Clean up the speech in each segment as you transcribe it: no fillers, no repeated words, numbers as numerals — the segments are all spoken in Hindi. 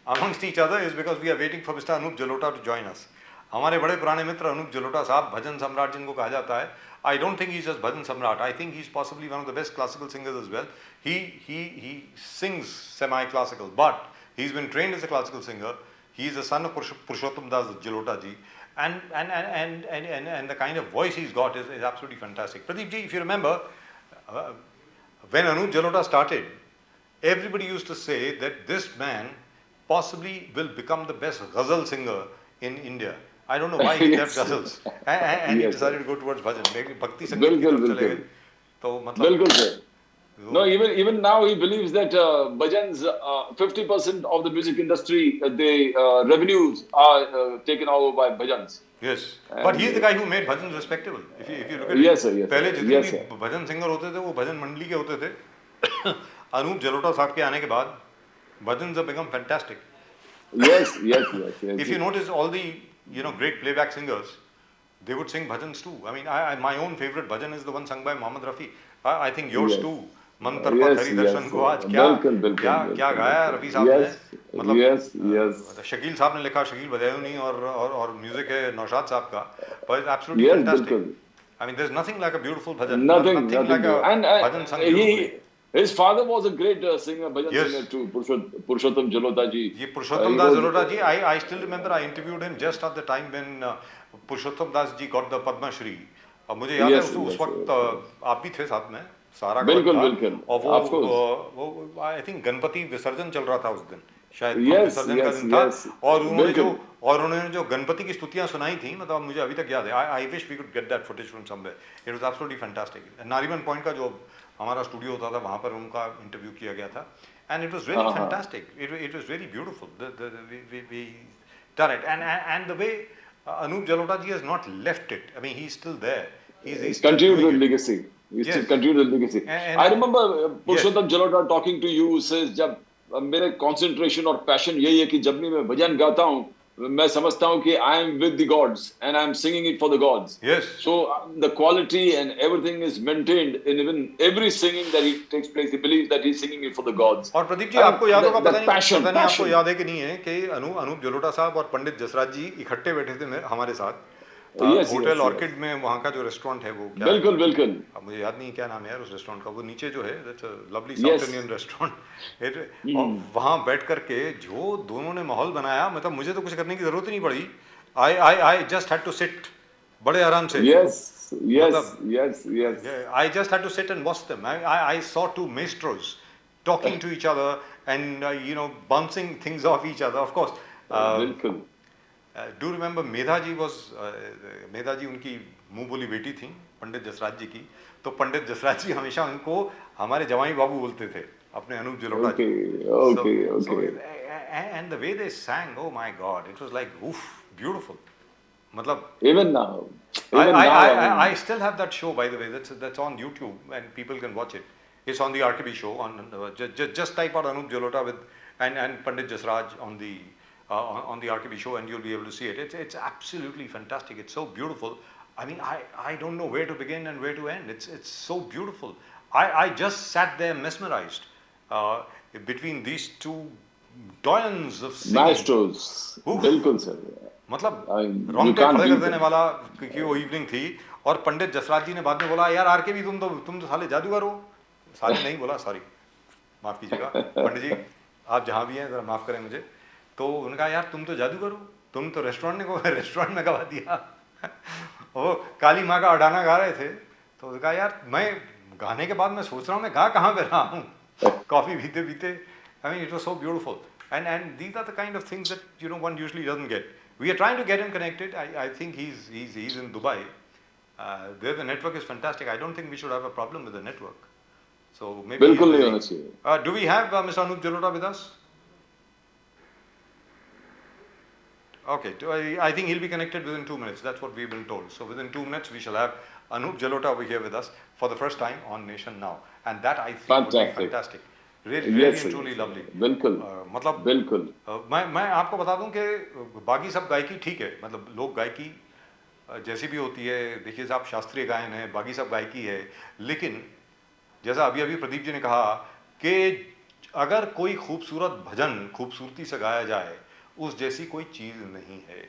amongst each other is because we are waiting for Mr. Anup Jalota to join us. हमारे बड़े पुराने मित्र अनूप जलोटा साहब, भजन सम्राट जिनको कहा जाता है. I don't think he's just bhajan samrat. I think he's possibly one of the best classical singers as well. He sings semi-classical, but he's been trained as a classical singer. He's the son of Purushottam Das Jalota ji, and the kind of voice he's got is absolutely fantastic. Pradeep ji, if you remember, when Anup Jalota started, everybody used to say that this man possibly will become the best ghazal singer in India. I don't know why he left ghazals and he decided to go towards bhajan. Maybe bhakti sangeet ki taraf chale gaye. तो मतलब बिल्कुल sir. No, even now he believes that bhajans, 50% of the music industry, the revenues are taken over by bhajans. Yes, but he's the guy who made bhajans respectable. If you look at yes, sir, yes, पहले जितने yes, भी भजन सिंगर होते थे वो भजन मंडली के होते थे. अनूप जलोटा साहब के आने के बाद bhajans have become fantastic. Yes. If you notice all the great playback singers, they would sing bhajans too. I mean, my own favorite bhajan is the one sung by Mohammed Rafi. I think yours too. मन तरपा हरि दर्शन को आज क्या गाया रफी साहब ने. मतलब शकील साहब ने लिखा, शकील बदायूनी और म्यूजिक है नौशाद साहब का. But it's absolutely fantastic. I mean, there's nothing like a beautiful bhajan. Nothing like a bhajan sung beautifully. His father was a great singer, bhajan singer too, Purushottam Jalota ji. Ye Purushottam Das Jalota ji, I still remember I interviewed him just at the time when Purushottam Das ji got the Padma Shri. अब मुझे याद है उस वक्त आप भी थे साथ में, सारा बिल्कुल. और वो I think गणपति विसर्जन चल रहा था उस दिन, शायद विसर्जन का दिन था. और उन्होंने जो गणपति की स्तुतियां सुनाई थी, मतलब मुझे अभी तक याद है. I wish we could get that footage from somewhere. It was absolutely fantastic. नारीबन पॉइंट का जो हमारा स्टूडियो होता था वहाँ पर उनका इंटरव्यू किया गया था, and it was really fantastic. It was very beautiful. We done it, and the way Anup Jalota ji has not left it. I mean, he's still there. He's continued the legacy. He's still continued the legacy. I remember Purushottam Jalota talking to you, says जब मेरे concentration और passion यही है कि जब भी मैं भजन गाता हूँ मैं समझता हूँ कि I am with the gods and I am singing it for the gods. Yes. So the quality and everything is maintained in even every singing that he takes place. He believes that he's singing it for the gods. और प्रदीप जी आपको याद होगा, पता नहीं आपको याद है कि नहीं है कि अनूप जलोटा साहब और पंडित जसराज जी इकट्ठे बैठे थे हमारे साथ होटल ऑर्किड में. वहाँ का जो रेस्टोरेंट है वो क्या, बिल्कुल अब मुझे याद नहीं क्या नाम है यार उस रेस्टोरेंट का. वो नीचे जो है that's a lovely south Indian restaurant. और वहाँ बैठ करके जो दोनों ने माहौल बनाया, मतलब मुझे तो कुछ करने की जरूरत ही नहीं पड़ी. I just had to sit बड़े आराम से. Yes. I just had to sit and watch them. I saw two maestros talking to each other and bouncing things off each other. Of course. बिल्कुल. Do remember मेधा जी उनकी मुंह बोली बेटी थी पंडित जसराज जी की. तो पंडित जसराज जी हमेशा उनको हमारे जवाई बाबू बोलते थे, अपने अनूप जलोटा जी. Okay. And the way they sang, oh my God, it was like beautiful. मतलब even now. I still have that show, by the way. That's on YouTube and people can watch it. It's on the RKB show. Just type out Anup Jalota with and Pandit Jasraj on the RKB show and you'll be able to see it. It's absolutely fantastic. It's so beautiful. I mean, I don't know where to begin and where to end. It's so beautiful. I just sat there mesmerized between these two doyens of singing. Maestros. बिल्कुल सर. मतलब रोंगटे खड़े कर देने वाला कि वो इवनिंग थी. और पंडित जसराज जी ने बाद में बोला, यार आरकेबी तुम तो साले जादूगर हो. साले नहीं बोला, सॉरी माफ कीजिएगा पंडित जी, आप जहाँ भी हैं जरा माफ करें मुझे. तो उनका यार तुम तो जादूगर हो, तुम तो रेस्टोरेंट में गवा दिया. वो काली माँ का अडाना गा रहे थे. तो उसका यार मैं गाने के बाद मैं सोच रहा हूँ मैं गा कहाँ पे रहा हूँ, कॉफी पीते पीते. I mean, it was so beautiful, and these are the kind of things that one usually doesn't get. We are trying to get him connected. I think he's in Dubai. There the network is fantastic. I don't think we should have a problem with the network. So maybe. बिल्कुल नहीं होना चाहिए. Do we have Mr. Anup Jalota with us? Okay, I think he'll be connected within 2 minutes. That's what we've been told. So within 2 minutes we shall have Anup Jalota over here with us for the first time on Nation Now, and that I think would be fantastic. Really and truly lovely. बिल्कुल. मतलब बिल्कुल. मैं आपको बता दूं कि बाकी सब गायकी ठीक है, मतलब लोक गायकी जैसी भी होती है. देखिए साहब, शास्त्रीय गायन है, बाकी सब गायकी है, लेकिन जैसा अभी प्रदीप जी ने कहा कि अगर कोई खूबसूरत भजन खूबसूरती से गाया जाए, उस जैसी कोई चीज़ नहीं है।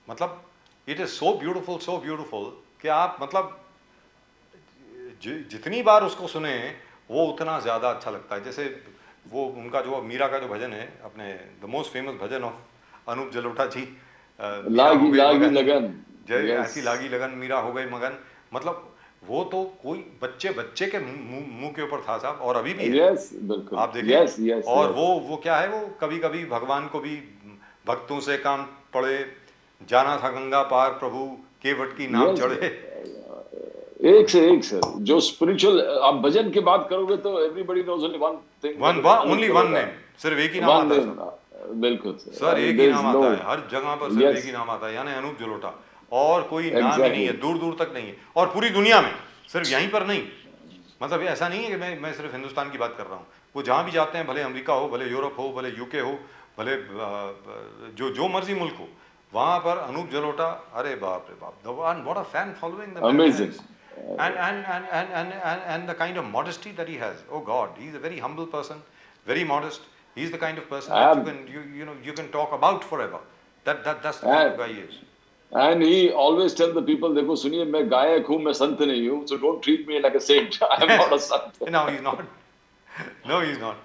मतलब इट इज़ सो ब्यूटीफुल कि आप मतलब जितनी बार उसको सुने वो उतना ज़्यादा अच्छा लगता है। जैसे वो उनका जो मीरा का जो भजन है, अपने द मोस्ट फेमस भजन ऑफ अनूप जलोटा जी, मीरा हो लागी गई लागी मगन, लगन, जय यस ऐसी लागी लगन मीरा हो गई मगन। मतलब वो तो कोई बच्चे बच्चे के मुंह के ऊपर था साहब, और अभी भी है, यस, बिल्कुल, आप देखें। यस यस और यस। वो क्या है, वो कभी कभी भगवान को भी भक्तों से काम पड़े, जाना था गंगा पार प्रभु केवट की नाम यस, चढ़े। एक से एक सर, जो स्पिरिचुअल आप भजन की बात करोगे तो everybody knows only one thing, one Anup only one Jalota, name, सिर्फ एक ही नाम वन आता है नेम, सर। बिल्कुल सर, सर आई मीन एक ही देयर इज नाम नो, आता है, हर जगह पर सिर्फ एक ही यस, नाम आता है, यानी अनूप जलोटा, और कोई नाम ही नहीं एग्जैक्टली, है, दूर दूर तक नहीं है, और पूरी दुनिया में, सिर्फ यहीं पर नहीं। मतलब ये ऐसा नहीं है कि मैं सिर्फ हिंदुस्तान की बात कर रहा हूँ, वो जहाँ भी जाते हैं, भले अमेरिका हो, भले यूरोप हो, भले यूके हो, भले जो जो मर्जी मुल्क हो, वहाँ पर अनूप जलोटा, अरे बाप रे बाप, what a fan following the man amazing, has, and the kind of modesty that he has. Oh God, he's a very humble person, very modest. He's the kind of person that and you can talk about forever. That's the kind of guy he is. And he always tell the people, देखो सुनिए, मैं गायक हूँ, मैं संत नहीं हूँ, so don't treat me like a saint, I am not a संत। No, he's not. No, he's not.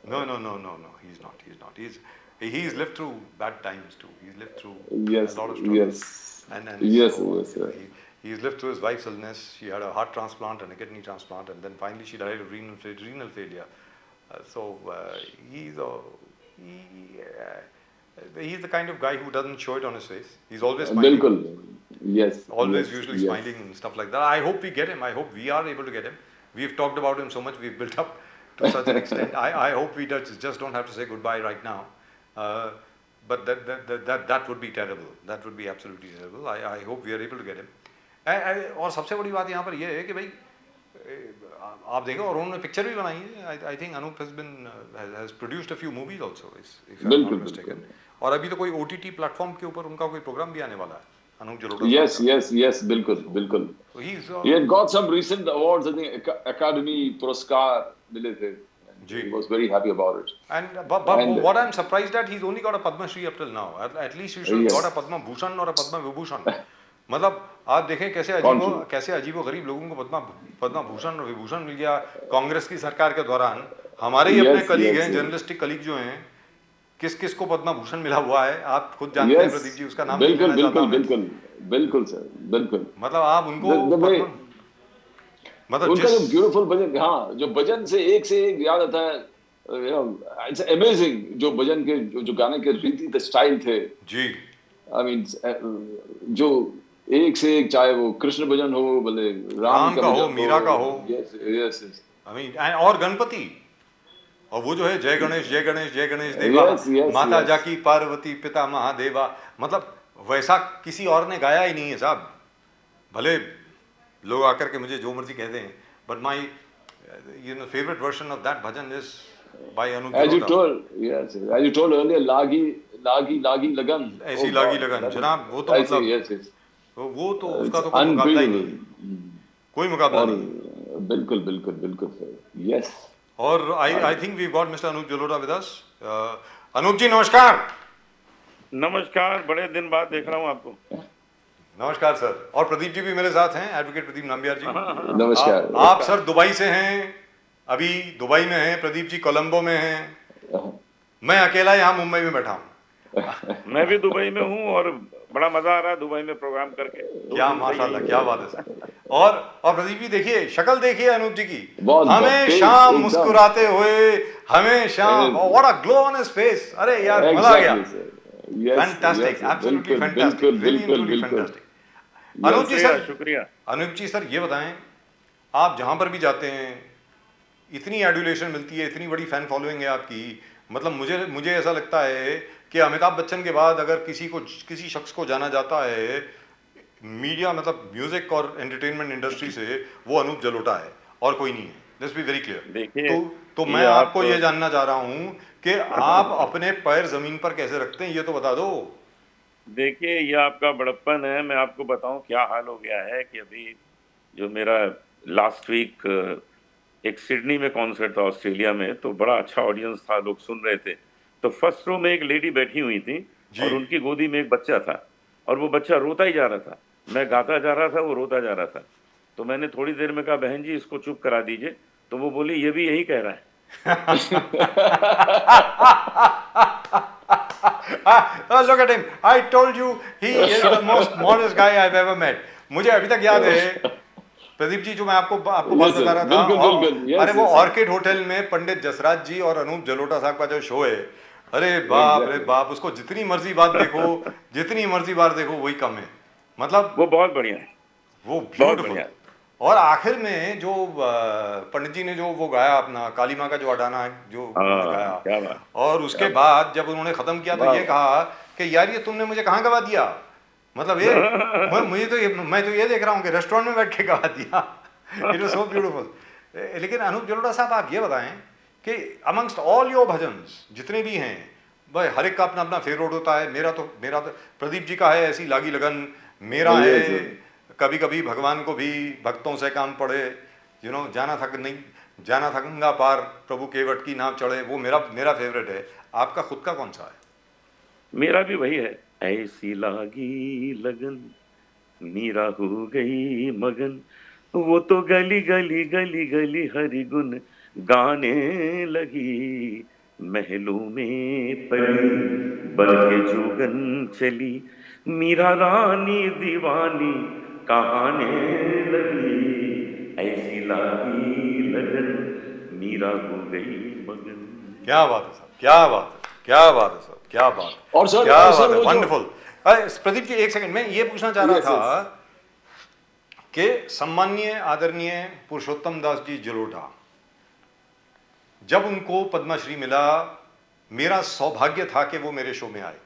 No. He's not. He's lived through bad times too. He's lived through a yes lot of struggle, yes and yes so yes sir, he's lived through his wife's illness. She had a heart transplant and a kidney transplant, and then finally she died of renal failure. So he's a he. He's the kind of guy who doesn't show it on his face. He's always smiling, बिल्कुल, yes always yes usually yes, smiling and stuff like that. I hope we get him. I hope we are able to get him. We've talked about him so much. We've built up to such an extent. I hope we just don't have to say goodbye right now. Uh, but that would be terrible. That would be absolutely terrible. I hope we are able to get him. और सबसे बड़ी बात यहाँ पर यह है कि भाई आप देखो, और उन्होंने पिक्चर भी बनाई है। I think Anup has produced a few movies also, if I am not बिल्कुल मिस्टेकन। बिल्कुल, और अभी तो कोई ओटीटी प्लेटफॉर्म के ऊपर उनका कोई प्रोग्राम भी आने वाला है, अनूप जलोटा साहब यस का। यस यस, बिल्कुल बिल्कुल। So he's He had got some recent awards, I think Academy पुरस्कार मिले थे, जी, he was very happy about it, and but and what I'm surprised at, he's only got a Padma Shri up till now. At least you should have got a yes, Padma Bhushan or a Padma Vibhushan. मतलब आप देखें confident, कैसे अजीबो गरीब लोगों को पद्मा भूषण और विभूषण मिल गया कांग्रेस की सरकार के दौरान। हमारे ही अपने yes कलीग yes हैं, जर्नलिस्टिक कलीग जो हैं, किस किस को पद्मा भूषण मिला हुआ है, आप खुद जानते हैं yes, प्रदीप जी, उसका नाम नहीं बिल्कुल लेना चाहता बिल्कुल मैं। बिल्कुल बिल्कुल सर, बिल्कुल। मतलब आप उनको the way, पद्मा, मतलब उनका जिस, जो ब्यूटीफुल भजन, हाँ, जो भजन से एक याद आता है, you know, it's amazing, जो भजन के जो गाने के रीति थे, स्टाइल थे, जी, आई मीन जो एक से एक, चाहे वो कृष्ण भजन हो, भले राम राम का का हो, भजन मीरा का हो, हो, yes yes yes I mean, और गणपति, और वो जो है जय गणेश जय गणेश जय गणेश देवा, यस यस माता यस, जाकी पार्वती पिता महादेवा। मतलब वैसा किसी और ने गाया ही नहीं है साहब। भले लोग आकर के मुझे जो मर्जी कहते हैं, but my favourite version of that bhajan is by Anup as you Jalota. told, yes, as you told earlier, लागी लागी लागी लगन, ऐसी oh लागी God, लगन that जनाब, वो तो I say मतलब yes yes, वो तो उसका it's तो कोई मुकाबला ही नहीं unbeatable, है, कोई मुकाबला और नहीं है। बिल्कुल बिल्कुल बिल्कुल सर, yes, और I think we got mister Anup Jalota with us. Anup ji नमस्कार। नमस्कार, बड़े दिन बाद देख रहा हूँ आपको। नमस्कार सर, और प्रदीप जी भी मेरे साथ हैं, एडवोकेट प्रदीप नाम्बियार जी। नमस्कार, आप सर दुबई से हैं, अभी दुबई में हैं, प्रदीप जी कोलंबो में हैं, मैं अकेला यहाँ मुंबई में बैठा हूँ। मैं भी दुबई में हूँ और बड़ा मजा आ रहा है दुबई में प्रोग्राम करके। क्या माशाल्लाह, क्या बात है सर। और प्रदीप जी देखिए, शक्ल देखिए अनूप जी की, बहुत हमेशा एकदम, मुस्कुराते हुए, हमेशा, what a glow on his face. अरे यार मजा आ गया, exactly sir, yes fantastic, yes, absolutely बिल्कुल फैंटास्टिक, बिल्कुल रियली बिल्कुल ट्रूली बिल्कुल, फैंटास्टिक। अनूप जी शुक्रिया सर, शुक्रिया। अनूप जी सर ये बताएं, आप जहाँ पर भी जाते हैं इतनी एडुलेशन मिलती है, इतनी बड़ी फैन फॉलोइंग है आपकी, मतलब मुझे ऐसा लगता है कि अमिताभ बच्चन के बाद अगर किसी शख्स को जाना जाता है मीडिया, मतलब म्यूजिक और एंटरटेनमेंट इंडस्ट्री से, वो अनूप जलोटा है और कोई नहीं है। Let's be very clear. देखिए, तो मैं ये आपको आप ये जानना चाह रहा हूँ कि आप अपने पैर जमीन पर कैसे रखते हैं, ये तो बता दो। देखिए, ये आपका बड़प्पन है। मैं आपको बताऊं क्या हाल हो गया है कि अभी जो मेरा लास्ट वीक एक सिडनी में कॉन्सर्ट था ऑस्ट्रेलिया में, तो बड़ा अच्छा ऑडियंस था, लोग सुन रहे थे। तो फर्स्ट रो में एक लेडी बैठी हुई थी जी। और उनकी गोदी में एक बच्चा था और वो बच्चा रोता ही जा रहा था। मैं गाता जा रहा था, वो रोता जा रहा था। तो मैंने थोड़ी देर में कहा, बहन जी इसको चुप करा दीजिए। तो वो बोली, ये भी यही कह रहा है। Look at him. I told you he is the most modest guy I've ever met. मुझे अभी तक याद है प्रदीप जी, जो मैं आपको बात बता रहा था। अरे वो ऑर्किड होटल में पंडित जसराज जी और अनूप जलोटा साहब का जो शो है, अरे बाप रे बाप, उसको जितनी मर्जी बार देखो वही कम है। मतलब वो बहुत बढ़िया है, वो ब्यूटीफुल। और आखिर में जो पंडित जी ने जो वो गाया अपना काली माँ का जो अडाना जो गाया, और उसके बाद जब उन्होंने खत्म किया तो ये कहा कि यार ये तुमने मुझे कहाँ गवा दिया, मतलब ये मैं तो ये देख रहा हूँ कि रेस्टोरेंट में बैठ के गवा दिया। It was so beautiful. लेकिन अनूप जलोटा साहब, आप ये बताएं कि अमंगस्ट ऑल योर भजन्स जितने भी हैं, भाई हर एक का अपना अपना फेवरेट होता है। मेरा तो प्रदीप जी का है ऐसी लागी लगन, मेरा है कभी कभी भगवान को भी भक्तों से काम पड़े, जाना था गंगा पार प्रभु केवट की नाव चढ़े, वो मेरा फेवरेट है। आपका खुद का कौन सा है? मेरा भी वही है, ऐसी लागी लगन मीरा हो गई मगन, वो तो गली गली गली गली हरि गुण गाने लगी, महलों में पली बन के जोगन चली, मीरा रानी दीवानी कहाने लगी, ऐसी लागी लगन मीरा हो गई मगन। क्या बात है साहब, क्या बात है, क्या बात है साहब, क्या बात। और सर, क्या बात है, वंडरफुल। प्रदीप जी एक सेकंड, मैं ये पूछना चाह रहा था कि सम्माननीय आदरणीय पुरुषोत्तम दास जी जलोटा, जब उनको पद्मश्री मिला, मेरा सौभाग्य था कि वो मेरे शो में आए।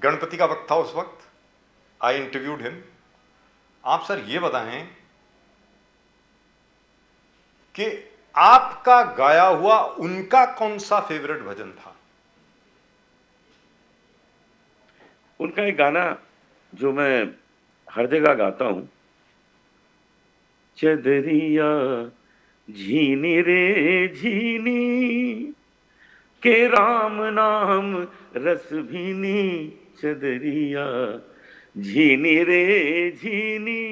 गणपति का वक्त था उस वक्त, आई इंटरव्यूड हिम। आप सर ये बताएं कि आपका गाया हुआ उनका कौन सा फेवरेट भजन था? उनका एक गाना जो मैं हर जगह गाता हूं, चदरिया झीनी रे झीनी के राम नाम रस भीनी, चदरिया झीनी रे झीनी,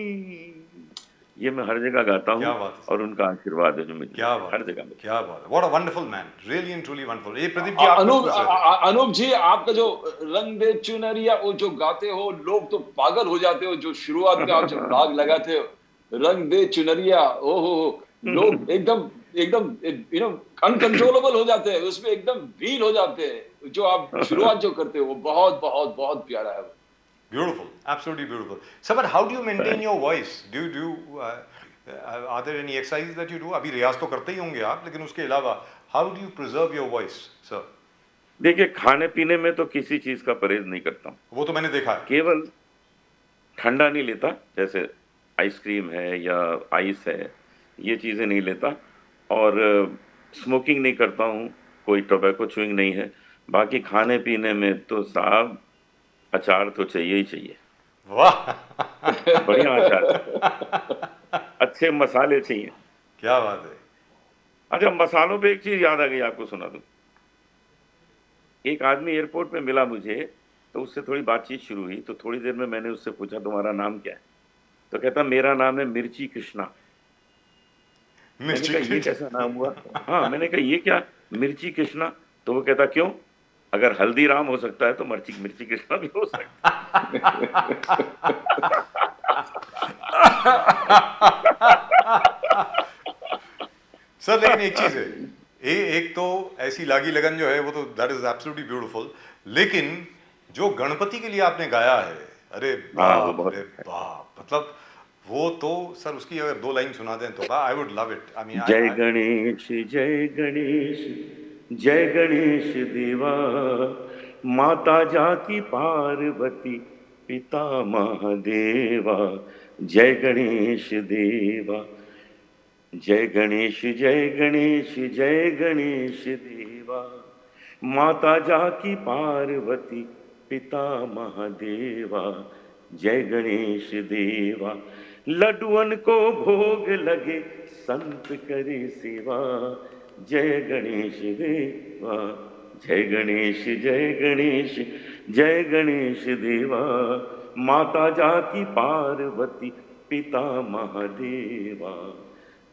ये मैं हर जगह गाता हूँ और उनका आशीर्वाद है जो मुझे हर जगह में। क्या बात है, what a wonderful man, really and truly wonderful. ये प्रदीप जी, अनूप जी, आपका जो रंग दे चुनरिया वो जो गाते हो, लोग तो पागल हो जाते हो। जो शुरुआत में आप जब राग लगाते हो, रंग दे चुनरिया, ओहो, लोग एकदम अनकंट्रोलेबल हो जाते हैं, उसमें एकदम व्हील हो जाते हैं। जो आप शुरुआत जो करते हो वो बहुत बहुत बहुत प्यारा है। Beautiful, absolutely beautiful. So, but how do you maintain your voice? Are there any exercises that you do? अभी रियाज तो करते ही होंगे आप, लेकिन उसके अलावा how do you preserve your voice, sir? देखिए, खाने पीने में तो किसी चीज का परहेज नहीं करता हूँ। वो तो मैंने देखा है। केवल ठंडा नहीं लेता, जैसे आइसक्रीम है या आइस है, ये चीजें नहीं लेता, और स्मोकिंग नहीं करता हूँ, कोई टोबैको च्यूइंग नहीं है। बाकी खाने पीने में तो साहब अचार तो चाहिए ही चाहिए। वाह, बढ़िया अचार, अच्छे मसाले चाहिए। क्या बात है। अच्छा, मसालों पे एक चीज याद आ गई, आपको सुना दूं। एक आदमी एयरपोर्ट पे मिला मुझे, तो उससे थोड़ी बातचीत शुरू हुई। तो थोड़ी देर में मैंने उससे पूछा, तुम्हारा नाम क्या है? तो कहता, मेरा नाम है मिर्ची कृष्णा। मैंने कहा, ये कैसा नाम हुआ? हाँ, मैंने कहा, ये क्या मिर्ची कृष्णा? तो वो कहता, क्यों, अगर हल्दीराम हो सकता है तो मिर्ची कृष्णा भी हो सकता है। सर, लेकिन एक चीज है, एक तो ऐसी लागी लगन जो है वो तो दैट इज एब्सोल्युटली ब्यूटीफुल, लेकिन जो गणपति के लिए आपने गाया है, अरे बाप रे बाप, मतलब वो तो सर, उसकी अगर 2 लाइन सुना दें तो I would love it. I mean, जय गणेश जय गणेश जय गणेश देवा, माता जाकी पार्वती पिता महादेवा, जय गणेश देवा, जय गणेश जय गणेश जय गणेश देवा, माता जाकी पार्वती पिता महादेवा, जय गणेश देवा, लड्डुअन को भोग लगे संत करे सेवा, जय गणेश देवा, जय गणेश जय गणेश जय गणेश देवा, माता जाकी पार्वती पिता महादेवा,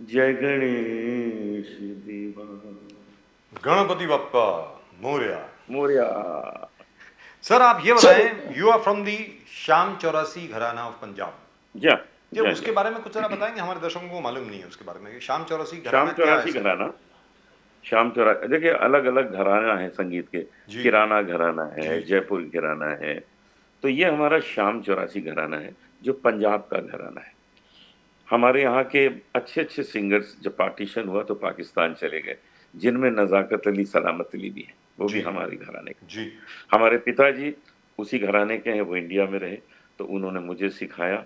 जय गणेश देवा। गणपति बप्पा मोरया। मोरया। सर आप ये बताएं, you are from the Shyam Chaurasi gharana of Punjab. ये उसके बारे में कुछ जरा बताएंगे, हमारे दर्शकों को मालूम नहीं है उसके बारे में। श्याम चौरासी घराना क्या है? श्याम चौरासी देखिए अलग अलग घराना है संगीत के। किराना घराना है, जयपुर घराना है, तो ये हमारा श्याम चौरासी घराना है जो पंजाब का घराना है। हमारे यहाँ के अच्छे अच्छे सिंगर्स जब पार्टीशन हुआ तो पाकिस्तान चले गए, जिनमें नज़ाकत अली, सलामत अली भी है, वो भी हमारे घराने के। जी। हमारे पिताजी उसी घराने के हैं, वो इंडिया में रहे तो उन्होंने मुझे सिखाया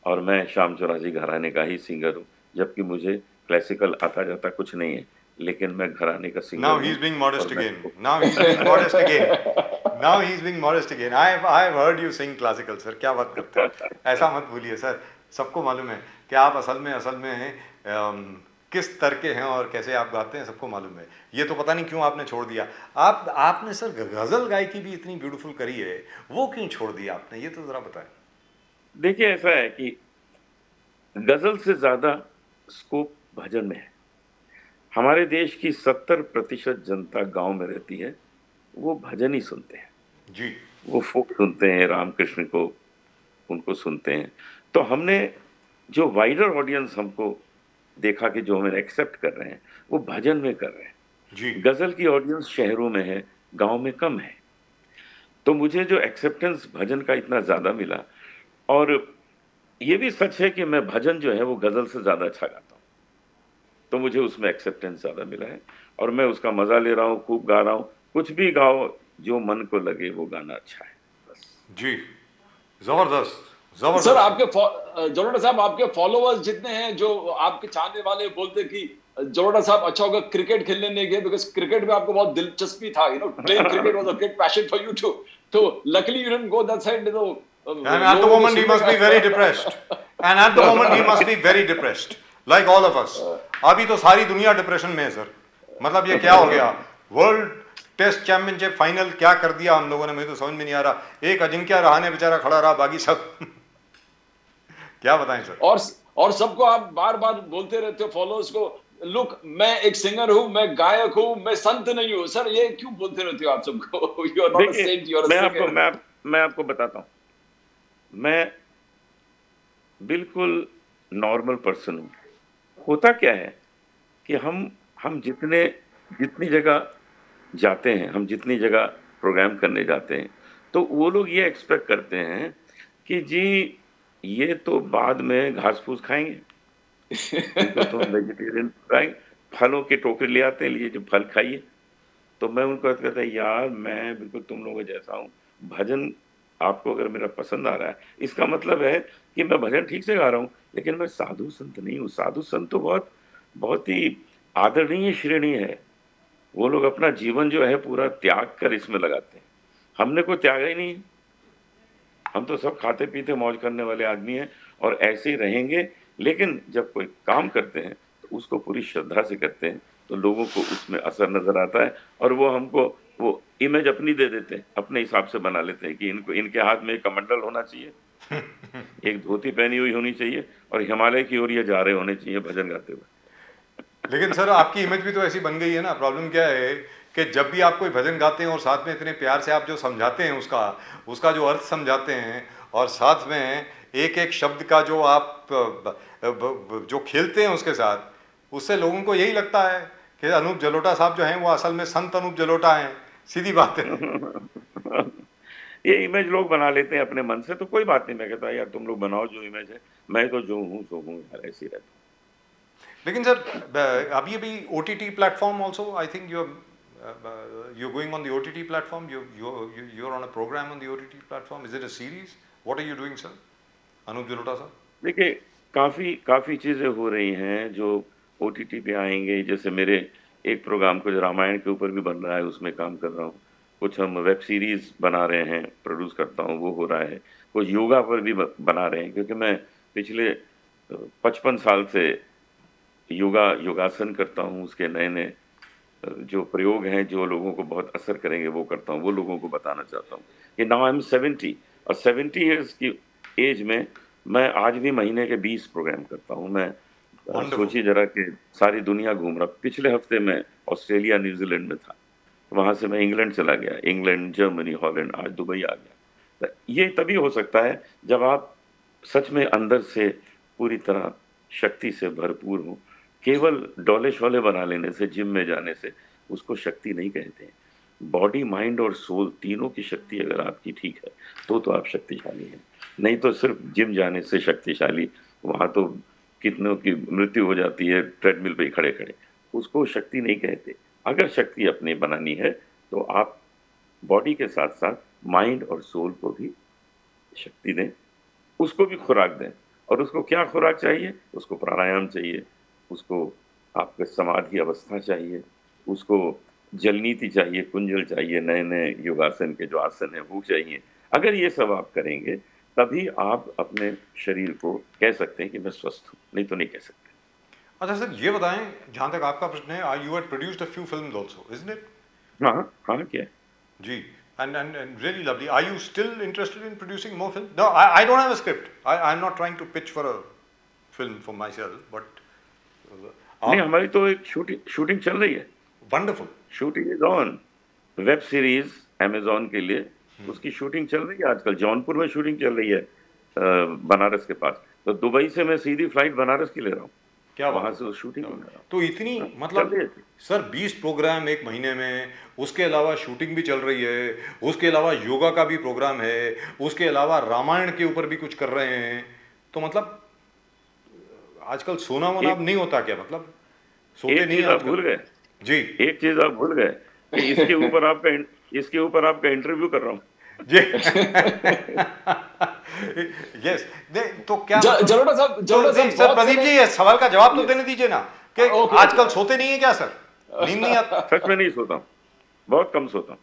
और मैं श्याम चौरासी घराने का ही सिंगर हूँ, जबकि मुझे क्लासिकल आता जाता कुछ नहीं है, लेकिन मैं घराने का सिंगर हूँ। Now he's being modest again. Now he's being modest again. Now he's being modest again. I've heard you sing classical, sir. क्या बात करते हैं? ऐसा मत भूलिए सर, सबको मालूम है कि आप असल में किस तरह के हैं और कैसे आप गाते हैं, सबको मालूम है। ये तो पता नहीं क्यों आपने छोड़ दिया। आपने सर गजल गायकी भी इतनी ब्यूटीफुल करी है, वो क्यों छोड़ दिया आपने, ये तो जरा बताएं। देखिए ऐसा है कि गजल से ज्यादा स्कोप भजन में है। हमारे देश की 70% जनता गांव में रहती है, वो भजन ही सुनते हैं जी, वो फोक सुनते हैं, रामकृष्ण को उनको सुनते हैं। तो हमने जो वाइडर ऑडियंस हमको देखा कि जो हमें एक्सेप्ट कर रहे हैं वो भजन में कर रहे हैं जी। गजल की ऑडियंस शहरों में है, गांव में कम है। तो मुझे जो एक्सेप्टेंस भजन का इतना ज्यादा मिला, और ये भी सच है कि मैं भजन जो है वो गजल से ज्यादा अच्छा गाता हूँ, तो मुझे उसमें एक्सेप्टेंस ज्यादा मिला है और मैं उसका मजा ले रहा हूँ, खूब गा रहा हूँ। कुछ भी गाओ, जो मन को लगे वो गाना अच्छा है बस। जी, जबरदस्त। सर आपके जलोटा साहब, आपके फॉलोअर्स जितने हैं, जो आपके चाहने वाले बोलते कि जलोटा साहब अच्छा होगा क्रिकेट खेलने नहीं गए, बिकॉज़ क्रिकेट में आपको बहुत दिलचस्पी था, you know, playing cricket was a great passion for you too, तो luckily you didn't go that side, तो and at the moment he must be very depressed, and at the moment he must be very depressed like all of us. अभी तो सारी दुनिया डिप्रेशन में है सर। मतलब ये क्या हो गया, वर्ल्ड टेस्ट चैंपियनशिप फाइनल क्या कर दिया हम लोगों ने, मुझे तो समझ में नहीं आ रहा। एक अजिंक्य रहाणे बेचारा खड़ा रहा, बाकी सब क्या बताएं सर। और सबको आप बार बार बोलते रहते हो फॉलोअर्स को, लुक मैं एक सिंगर हूं, मैं गायक हूं, मैं संत नहीं हूं। सर ये क्यों बोलते रहते हो आप सबको? You are not a saint, you are a singer. मैं आपको बताता हूं, मैं बिल्कुल नॉर्मल पर्सन हूं। होता क्या है कि हम जितनी जगह जाते हैं, हम जितनी जगह प्रोग्राम करने जाते हैं, तो वो लोग ये एक्सपेक्ट करते हैं कि जी ये तो बाद में घास फूस खाएंगे, तो वेजिटेरियन खाएंगे, फलों के टोकरे ले आते हैं, लिए जो फल खाइए। तो मैं उनको कहता है यार मैं बिल्कुल तुम लोगों जैसा हूँ, भजन आपको अगर मेरा पसंद आ रहा है, इसका मतलब है कि मैं भजन ठीक से गा रहा हूँ, लेकिन मैं साधु संत नहीं हूँ। साधु संत तो बहुत ही आदरणीय श्रेणी है, वो लोग अपना जीवन जो है पूरा त्याग कर इसमें लगाते हैं। हमने कोई त्यागा ही नहीं, हम तो सब खाते पीते मौज करने वाले आदमी हैं और ऐसे ही रहेंगे। लेकिन जब कोई काम करते हैं तो उसको पूरी श्रद्धा से करते हैं, तो लोगों को उसमें असर नजर आता है और वो हमको वो इमेज अपनी दे देते हैं, अपने हिसाब से बना लेते हैं कि इनके हाथ में एक कमंडल होना चाहिए, एक धोती पहनी हुई होनी चाहिए और हिमालय की ओर ये जा रहे होने चाहिए भजन गाते हुए। लेकिन सर आपकी इमेज भी तो ऐसी बन गई है ना। प्रॉब्लम क्या है कि जब भी आप कोई भजन गाते हैं और साथ में इतने प्यार से आप जो समझाते हैं, उसका जो अर्थ समझाते हैं, और साथ में एक एक शब्द का जो आप जो खेलते हैं उसके साथ, उससे लोगों को यही लगता है कि अनूप जलोटा साहब जो हैं वो असल में संत अनूप जलोटा हैं। सीधी बात है। ये इमेज लोग बना लेते हैं अपने मन से, तो कोई बात नहीं। मैं कहता यार तुम लोग बनाओ जो इमेज है, मैं तो जो हूँ सो हूँ यार, ऐसे ही रहता हूँ। लेकिन सर अभी OTT platform also, I think you're going on the OTT platform, you're on a program on the OTT platform. Is it a series? What are you doing, sir? Anup Jalota sahab, देखिए काफ़ी चीज़ें हो रही हैं जो OTT पे आएंगे। जैसे मेरे एक प्रोग्राम कुछ रामायण के ऊपर भी बन रहा है, उसमें काम कर रहा हूँ। कुछ हम वेब सीरीज़ बना रहे हैं, प्रोड्यूस करता हूँ, वो हो रहा है। कुछ योगा पर भी बना रहे हैं, क्योंकि मैं पिछले 55 साल से योगासन करता हूँ, उसके नए नए जो प्रयोग हैं जो लोगों को बहुत असर करेंगे वो करता हूँ, वो लोगों को बताना चाहता हूँ कि नाउ आई एम 70 और 70 इयर्स की एज में मैं आज भी महीने के 20 प्रोग्राम करता हूँ। मैं सोचिए जरा कि सारी दुनिया घूम रहा। पिछले हफ्ते मैं ऑस्ट्रेलिया न्यूजीलैंड में था, वहाँ से मैं इंग्लैंड चला गया, इंग्लैंड, जर्मनी, हॉलैंड, आज दुबई आ गया। तो ये तभी हो सकता है जब आप सच में अंदर से पूरी तरह शक्ति से भरपूर हो। केवल डोले शोले बना लेने से, जिम में जाने से उसको शक्ति नहीं कहते हैं। बॉडी, माइंड और सोल तीनों की शक्ति अगर आपकी ठीक है तो आप शक्तिशाली हैं। नहीं तो सिर्फ जिम जाने से शक्तिशाली, वहाँ तो कितनों की मृत्यु हो जाती है ट्रेडमिल पे खड़े खड़े, उसको शक्ति नहीं कहते। अगर शक्ति अपनी बनानी है तो आप बॉडी के साथ साथ माइंड और सोल को भी शक्ति दें, उसको भी खुराक दें। और उसको क्या खुराक चाहिए? उसको प्राणायाम चाहिए, उसको आपके समाधि अवस्था चाहिए, उसको जलनीति चाहिए, कुंजल चाहिए, नए नए योगासन के जो आसन है वो चाहिए। अगर ये सब आप करेंगे तभी आप अपने शरीर को कह सकते हैं कि मैं स्वस्थ हूँ, नहीं तो नहीं कह सकते। अच्छा सर, ये बताएं, जहाँ तक आपका प्रश्न है, you had produced a few films also, isn't it? हाँ हाँ, क्या जी, and really lovely. Are you still interested in producing more films? No, I don't have a script. I'm not trying to pitch for a film for myself, but नहीं, हमारी तो एक शूटिंग चल रही है। Wonderful. Shooting is on. Web series Amazon के लिए उसकी शूटिंग चल रही है आजकल। जौनपुर में शूटिंग चल रही है, बनारस के पास। तो दुबई से मैं सीधी फ्लाइट बनारस की ले रहा हूँ, क्या वहां से शूटिंग कर रहा हूँ। तो इतनी मतलब सर 20 प्रोग्राम एक महीने में, उसके अलावा शूटिंग भी चल रही है, उसके अलावा योगा का भी प्रोग्राम है, उसके अलावा रामायण के ऊपर भी कुछ कर रहे हैं। तो मतलब आजकल सोना वोना अब नहीं होता क्या? मतलब सोते नहीं? आप भूल गए जी, एक चीज आप भूल गए कि इसके ऊपर आपका इंटरव्यू कर रहा हूँ जी। यस, तो क्या जलोटा साहब, सर प्रदीप जी, ये सवाल का जवाब तो देने दीजिए ना कि आजकल सोते नहीं है क्या सर? नींद नहीं आता? सच में नहीं सोता हूँ, बहुत कम सोता हूँ।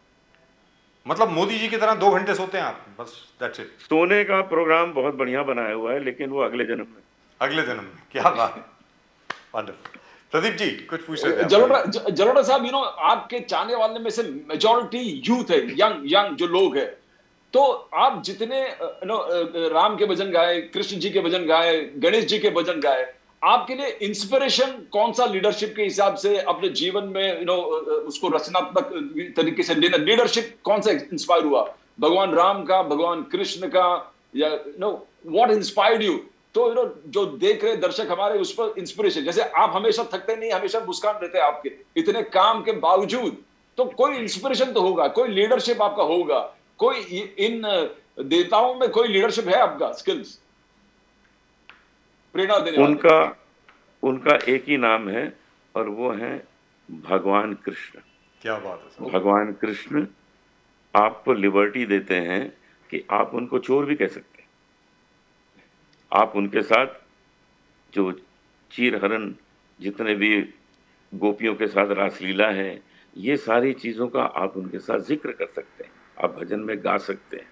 मतलब मोदी जी की तरह 2 घंटे सोते हैं आप बस? That's it? सोने का प्रोग्राम बहुत बढ़िया बनाया हुआ है, लेकिन वो अगले जन्म में। अगले जन्म में? क्या बात है, वंडरफुल। प्रदीप जी कुछ पूछ रहे थे? जलोटा साहब, आपके चाहने वाले में से मेजॉरिटी यूथ है, यंग जो लोग है। तो आप जितने राम के भजन गाए, कृष्ण जी के भजन गाए, गणेश जी के भजन गाए, आपके लिए इंस्पिरेशन कौन सा लीडरशिप के हिसाब से अपने जीवन में उसको रचनात्मक तरीके से लेना, लीडरशिप कौन सा इंस्पायर हुआ? भगवान राम का, भगवान कृष्ण का, या व्हाट इंस्पायर्ड यू? तो जो देख रहे दर्शक हमारे, उस पर इंस्पिरेशन, जैसे आप हमेशा थकते नहीं, हमेशा मुस्कान रहते हैं आपके, इतने काम के बावजूद, तो कोई इंस्पिरेशन तो होगा, कोई लीडरशिप आपका होगा, कोई इन देवताओं में कोई लीडरशिप है आपका, स्किल्स प्रेरणा देने वाले? उनका एक ही नाम है और वो है भगवान कृष्ण। क्या बात है सर। भगवान कृष्ण आपको लिबर्टी देते हैं कि आप उनको चोर भी कह सकते हैं। आप उनके साथ जो चीरहरण, जितने भी गोपियों के साथ रासलीला है, ये सारी चीज़ों का आप उनके साथ जिक्र कर सकते हैं, आप भजन में गा सकते हैं।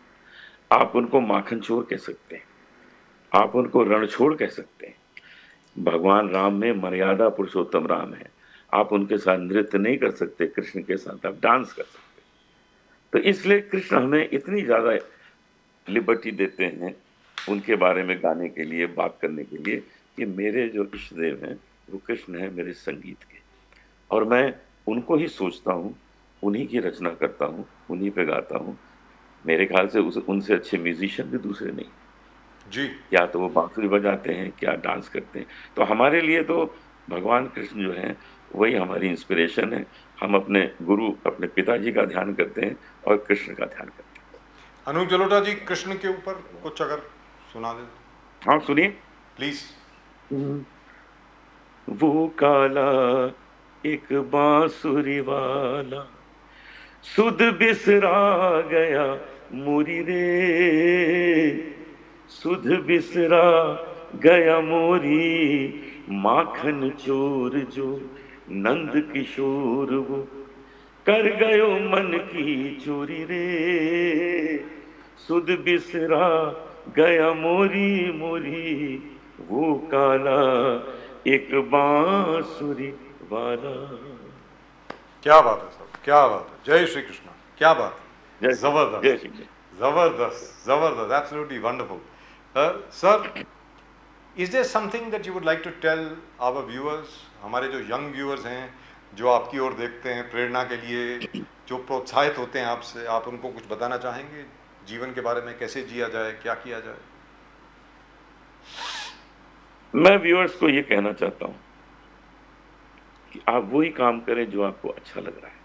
आप उनको माखन चोर कह सकते हैं, आप उनको रणछोड़ कह सकते हैं। भगवान राम में मर्यादा पुरुषोत्तम राम है, आप उनके साथ नृत्य नहीं कर सकते, कृष्ण के साथ आप डांस कर सकते। तो इसलिए कृष्ण हमें इतनी ज़्यादा लिबर्टी देते हैं उनके बारे में गाने के लिए, बात करने के लिए, कि मेरे जो इष्ट देव हैं वो कृष्ण हैं मेरे संगीत के, और मैं उनको ही सोचता हूँ, उन्हीं की रचना करता हूँ, उन्हीं पे गाता हूँ। मेरे ख्याल से उनसे अच्छे म्यूजिशियन भी दूसरे नहीं जी। क्या तो वो बांसुरी बजाते हैं, क्या डांस करते हैं। तो हमारे लिए तो भगवान कृष्ण जो हैं वही हमारी इंस्पिरेशन है। हम अपने गुरु, अपने पिताजी का ध्यान करते हैं और कृष्ण का ध्यान करते हैं। अनूप जलोटा जी, कृष्ण के ऊपर कुछ अगर सुना दें? हाँ सुनिए प्लीज। वो काला एक बांसुरी वाला, सुध बिसरा गया मोरी रे, सुध बिसरा गया मोरी, माखन चोर जो नंद किशोर वो, कर गयो मन की चोरी रे, सुध बिसरा गया मोरी मोरी, वो काला एक बांसुरी वाला। क्या बात है सर, क्या बात है, जय श्री कृष्ण, क्या बात है, जय जबरदस्त, श्री कृष्ण। जबरदस्त, जबरदस्त, absolutely wonderful. Sir, is there something that you would like to tell our viewers, हमारे जो यंग व्यूअर्स हैं, जो आपकी ओर देखते हैं प्रेरणा के लिए, जो प्रोत्साहित होते हैं आपसे, आप उनको कुछ बताना चाहेंगे जीवन के बारे में, कैसे जिया जाए, क्या किया जाए? मैं व्यूअर्स को ये कहना चाहता हूं कि आप वही काम करें जो आपको अच्छा लग रहा है।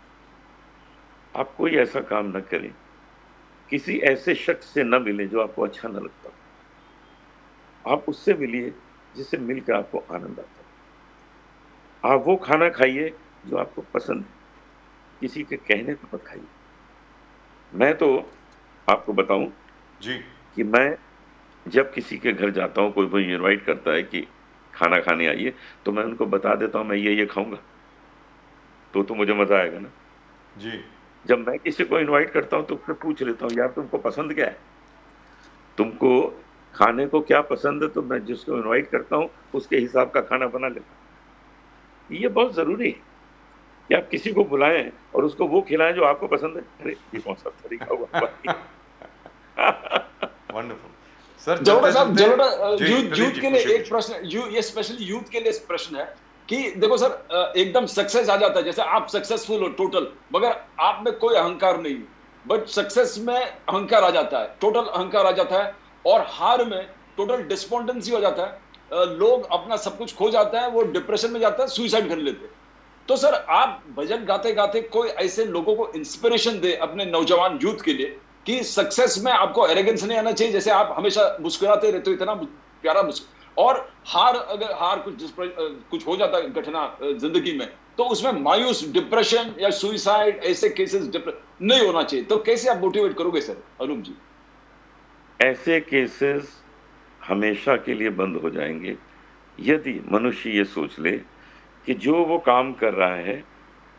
आप कोई ऐसा काम न करें, किसी ऐसे शख्स से न मिले जो आपको अच्छा न लगता हो। आप उससे मिलिए जिससे मिलकर आपको आनंद आता हो। आप वो खाना खाइए जो आपको पसंद है, किसी के कहने पर मत खाइए। मैं तो आपको बताऊं जी, कि मैं जब किसी के घर जाता हूं, कोई मुझे इनवाइट करता है कि खाना खाने आइए, तो मैं उनको बता देता हूं मैं ये खाऊंगा, तो मुझे मजा आएगा ना। जी, जब मैं किसी को इनवाइट करता हूं तो उससे पूछ लेता हूं, यार तुमको पसंद क्या है, तुमको खाने को क्या पसंद है, तो मैं जिसको इनवाइट करता हूं उसके हिसाब का खाना बना लेता हूं। ये बहुत जरूरी है कि आप किसी को बुलाएं और उसको वो खिलाएं जो आपको पसंद है। अरे ये कौन सा तरीका हुआ? वंडरफुल। सर, जलोटा साहब, जलोटा जी, यूथ के लिए एक प्रश्न, ये स्पेशली यूथ के लिए प्रश्न है कि देखो सर, एकदम सक्सेस आ जाता है, जैसे आप सक्सेसफुल हो टोटल, मगर आप में कोई अहंकार नहीं है, बट सक्सेस में अहंकार आ जाता है, टोटल अहंकार आ जाता है, और हार में टोटल डिस्पोंडेंसी हो जाता है, लोग अपना सब कुछ खो जाता है, वो डिप्रेशन में जाता है, सुसाइड कर लेते हैं। तो सर, आप भजन गाते गाते कोई ऐसे लोगों को इंस्पिरेशन दे अपने नौजवान यूथ के लिए कि सक्सेस में आपको एरोगेंस नहीं आना चाहिए, जैसे आप हमेशा मुस्कुराते रहते हो, इतना प्यारा और अगर हार कुछ हो जाता है घटना जिंदगी में, तो उसमें मायूस, डिप्रेशन या सुसाइड, ऐसे केसेस नहीं होना चाहिए। तो कैसे आप मोटिवेट करोगे सर अनूप जी? ऐसे केसेस हमेशा के लिए बंद हो जाएंगे यदि मनुष्य ये सोच ले कि जो वो काम कर रहा है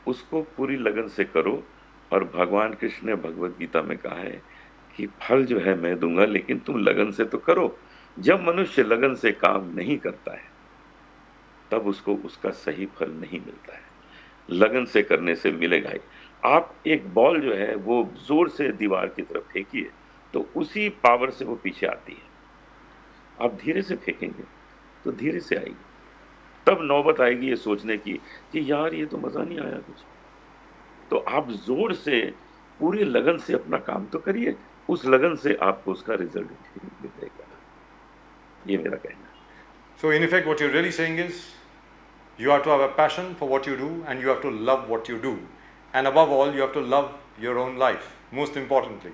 उसको पूरी लगन से करो। और भगवान कृष्ण ने भगवत गीता में कहा है कि फल जो है मैं दूंगा, लेकिन तुम लगन से तो करो। जब मनुष्य लगन से काम नहीं करता है तब उसको उसका सही फल नहीं मिलता है। लगन से करने से मिलेगा ही। आप एक बॉल जो है वो जोर से दीवार की तरफ फेंकिए तो उसी पावर से वो पीछे आती है। आप धीरे से फेंकेंगे तो धीरे से आएगी। तब नौबत आएगी ये सोचने की कि यार ये तो मजा नहीं आया कुछ। तो आप जोर से पूरी लगन से अपना काम तो करिए, उस लगन से आपको उसका रिजल्ट मिलेगा। ये मेरा कहना है। So in effect what you're really saying is you have to have a passion for what you do and you have to love what you do, and above all you have to love your own life most importantly.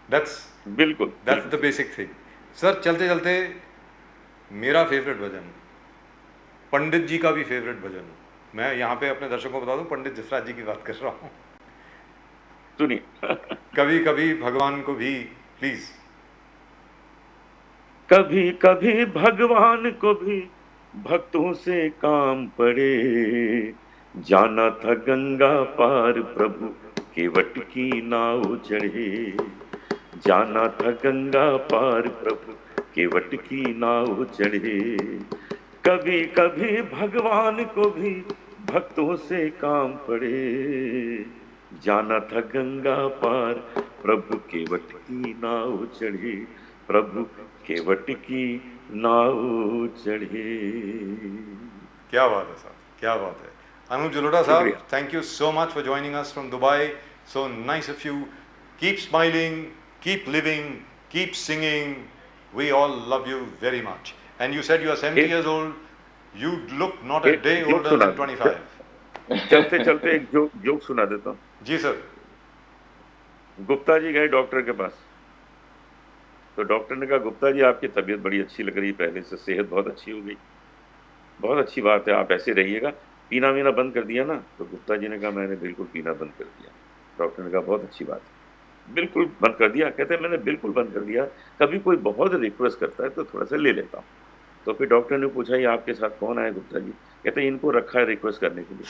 That's बिल्कुल, the basic thing. सर, चलते चलते मेरा फेवरेट भजन, पंडित जी का भी फेवरेट भजन, मैं यहाँ पे अपने दर्शकों को बता दूं, पंडित जसराज जी की बात कर रहा हूँ। सुनिए। कभी कभी भगवान को भी, प्लीज। कभी कभी भगवान को भी भक्तों से काम पड़े, जाना था गंगा पार प्रभु केवट की नाव चढ़े। जाना था गंगा पार प्रभु केवट की नाव चढ़े। कभी कभी भगवान को भी भक्तों से काम पड़े, जाना था गंगा पार प्रभु केवट की नाव चढ़े। प्रभु केवट की नाव चढ़े। क्या बात है साहब, क्या बात है। Anup Jalota साहब, thank you so much for joining us from Dubai. So nice of you. Keep smiling, keep living, keep singing. We all love you very much. And you said you are 70 years old. You look not a day older than 25. चलते चलते एक जोक सुना देता हूँ। जी सर। गुप्ता जी गए डॉक्टर के पास, तो डॉक्टर ने कहा गुप्ता जी आपकी तबीयत बड़ी अच्छी लग रही है, पहले से सेहत बहुत अच्छी हो गई, बहुत अच्छी बात है, आप ऐसे रहिएगा, पीना वीना बंद कर दिया ना? तो गुप्ता जी ने कहा मैंने बिल्कुल पीना बंद कर दिया। डॉक्टर ने कहा बहुत अच्छी बात है, बिल्कुल बंद कर दिया? कहते हैं मैंने बिल्कुल बंद कर दिया, कभी कोई बहुत रिक्वेस्ट करता है तो थोड़ा सा ले लेता हूँ। तो फिर डॉक्टर ने पूछा ये आपके साथ कौन आया गुप्ता जी? कहते इनको रखा है रिक्वेस्ट करने के लिए।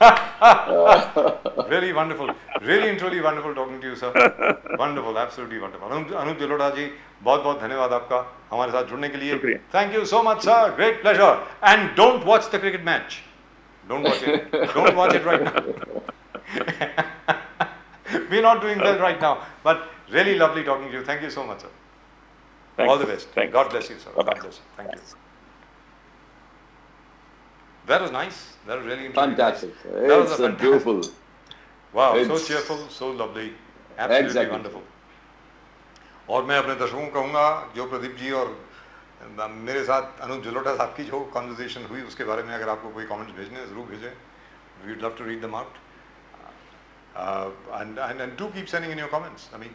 Really wonderful, really and truly wonderful talking to you, sir. Wonderful, absolutely wonderful. Anoop Jalota जी, बहुत बहुत धन्यवाद आपका हमारे साथ जुड़ने के लिए. शुक्रिया. Thank you so much, sir. Great pleasure. And don't watch the cricket match. Don't watch it. Don't watch it right now. We're not doing that right now. But really lovely talking to you. Thank you so much, sir. Thanks. All the best. Thanks. God bless you, sir. Bye-bye. God bless you. Thank you. That was nice. That was really interesting. Fantastic. That was It's a fantastic. beautiful. Wow, so It's- cheerful, so lovely. Absolutely Exactly. wonderful. और मैं अपने दर्शकों को कहूँगा जो प्रदीप जी और मेरे साथ अनूप जलोटा साहब की जो कॉन्वर्सेशन हुई उसके बारे में अगर आपको कोई कमेंट्स भेजने हैं ज़रूर भेजें. We would love to read them out. And do keep sending in your comments. I mean,